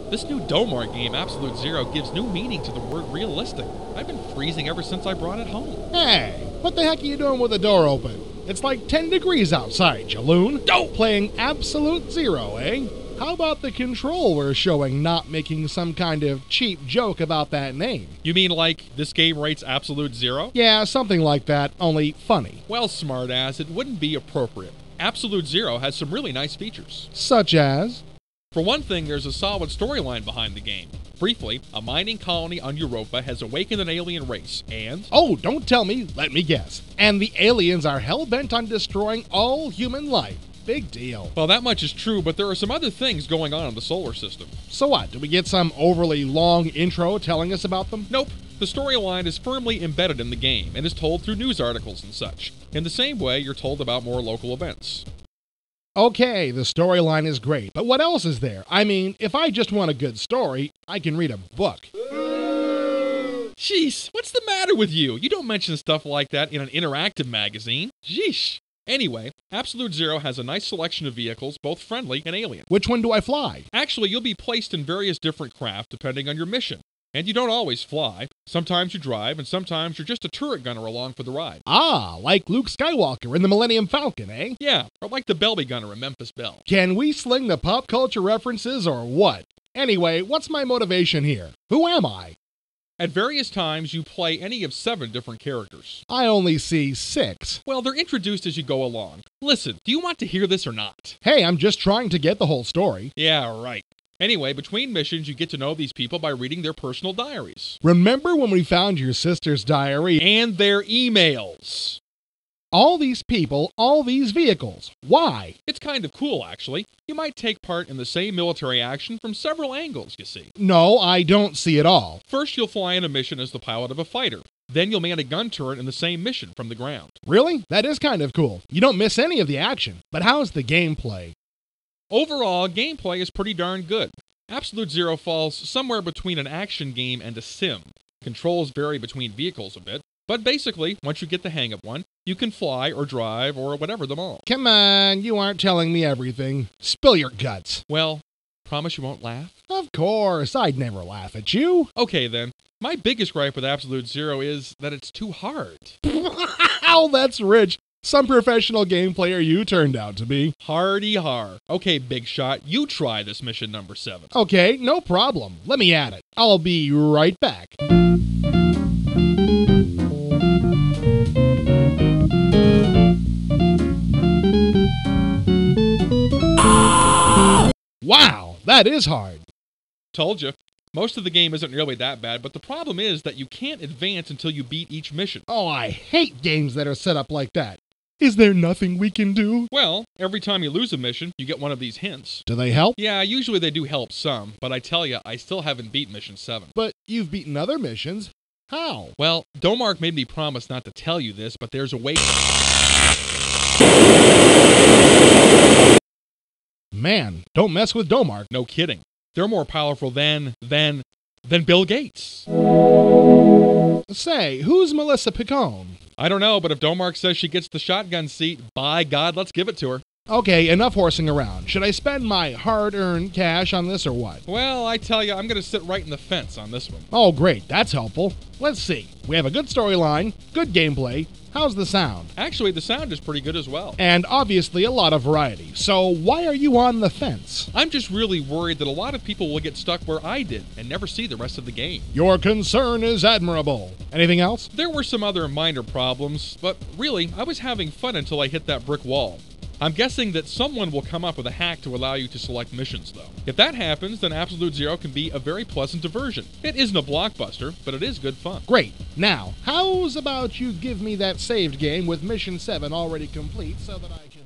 This new Domar game, Absolute Zero, gives new meaning to the word realistic. I've been freezing ever since I brought it home. Hey, what the heck are you doing with the door open? It's like 10 degrees outside, you loon. No! Playing Absolute Zero, eh? How about the control we're showing not making some kind of cheap joke about that name? You mean like this game rates Absolute Zero? Yeah, something like that, only funny. Well, smartass, it wouldn't be appropriate. Absolute Zero has some really nice features. Such as? For one thing, there's a solid storyline behind the game. Briefly, a mining colony on Europa has awakened an alien race, and... Oh, don't tell me, let me guess. And the aliens are hell-bent on destroying all human life. Big deal. Well, that much is true, but there are some other things going on in the solar system. So what, do we get some overly long intro telling us about them? Nope. The storyline is firmly embedded in the game and is told through news articles and such. In the same way, you're told about more local events. Okay, the storyline is great, but what else is there? I mean, if I just want a good story, I can read a book. Jeez, what's the matter with you? You don't mention stuff like that in an interactive magazine. Jeesh. Anyway, Absolute Zero has a nice selection of vehicles, both friendly and alien. Which one do I fly? Actually, you'll be placed in various different craft depending on your mission. And you don't always fly. Sometimes you drive, and sometimes you're just a turret gunner along for the ride. Ah, like Luke Skywalker in the Millennium Falcon, eh? Yeah, or like the Belby gunner in Memphis Belle. Can we sling the pop culture references or what? Anyway, what's my motivation here? Who am I? At various times, you play any of 7 different characters. I only see 6. Well, they're introduced as you go along. Listen, do you want to hear this or not? Hey, I'm just trying to get the whole story. Yeah, right. Anyway, between missions, you get to know these people by reading their personal diaries. Remember when we found your sister's diary? And their emails. All these people, all these vehicles. Why? It's kind of cool, actually. You might take part in the same military action from several angles, you see. No, I don't see it all. First, you'll fly in a mission as the pilot of a fighter. Then you'll man a gun turret in the same mission from the ground. Really? That is kind of cool. You don't miss any of the action. But how's the gameplay? Overall, gameplay is pretty darn good. Absolute Zero falls somewhere between an action game and a sim. Controls vary between vehicles a bit, but basically, once you get the hang of one, you can fly or drive or whatever them all. Come on, you aren't telling me everything. Spill your guts. Well, promise you won't laugh? Of course, I'd never laugh at you. Okay then. My biggest gripe with Absolute Zero is that it's too hard. Oh, that's rich. Some professional game player you turned out to be. Hardy har. Okay, big shot, you try this mission number 7. Okay, no problem. Let me at it. I'll be right back. Wow, that is hard. Told you. Most of the game isn't really that bad, but the problem is that you can't advance until you beat each mission. Oh, I hate games that are set up like that. Is there nothing we can do? Well, every time you lose a mission, you get one of these hints. Do they help? Yeah, usually they do help some, but I tell you, I still haven't beat mission 7. But you've beaten other missions. How? Well, Domark made me promise not to tell you this, but there's a way. Man, don't mess with Domark. No kidding. They're more powerful than Bill Gates. Say, who's Melissa Picone? I don't know, but if Domark says she gets the shotgun seat, by God, let's give it to her. Okay, enough horsing around. Should I spend my hard-earned cash on this or what? Well, I tell you, I'm going to sit right in the fence on this one. Oh, great. That's helpful. Let's see. We have a good storyline, good gameplay. How's the sound? Actually, the sound is pretty good as well. And obviously a lot of variety. So why are you on the fence? I'm just really worried that a lot of people will get stuck where I did and never see the rest of the game. Your concern is admirable. Anything else? There were some other minor problems, but really, I was having fun until I hit that brick wall. I'm guessing that someone will come up with a hack to allow you to select missions, though. If that happens, then Absolute Zero can be a very pleasant diversion. It isn't a blockbuster, but it is good fun. Great. Now, how's about you give me that saved game with Mission 7 already complete so that I can...